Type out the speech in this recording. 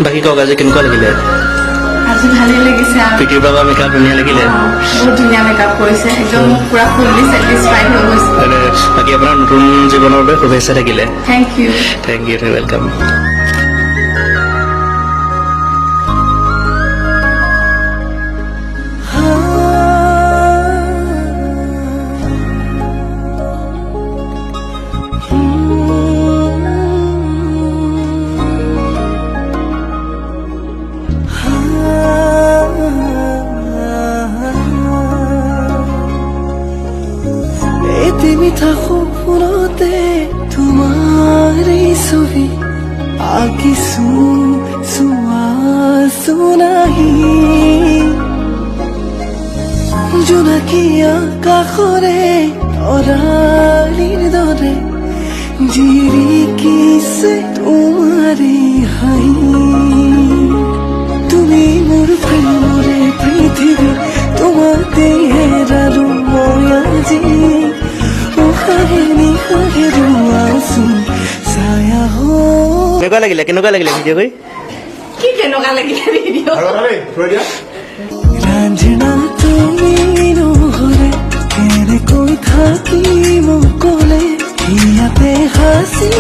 বাকী কওক আজি কেনেকুৱা লাগিলে? আজি ভালেই লাগিছে। পিটিৰ বাবা মেকআপ ধুনীয়া লাগিলে? বহুত ধুনীয়া মেকআপ কৰিছে, একদম পুৰা ফুল্লি ছেটিছফাইড হৈ গৈছে। বাকী আপোনাৰ নতুন জীৱনৰ বাবে শুভেচ্ছা থাকিলে। Thank you. Thank you, welcome. মিঠা সপোনতে তোমাৰ ছবি আঁকিছো চোৱাছো নাহি জোনাকী আকাশৰে তৰালিৰ দৰে জিৰিকিছে তোমাৰে হাঁহি তুমি মোৰ প্ৰেমৰে পৃথিৱী তোমাতে হেৰালো মই আজি কেনেকুৱা লাগিলে ভিডিঅ' কৰি? কি কেনেকুৱা লাগিলে ভিডিঅ'? ৰাঞ্জনা তুমি নহ'লে কেনেকৈ থাকিম ক'লে ইয়াতে সাঁচি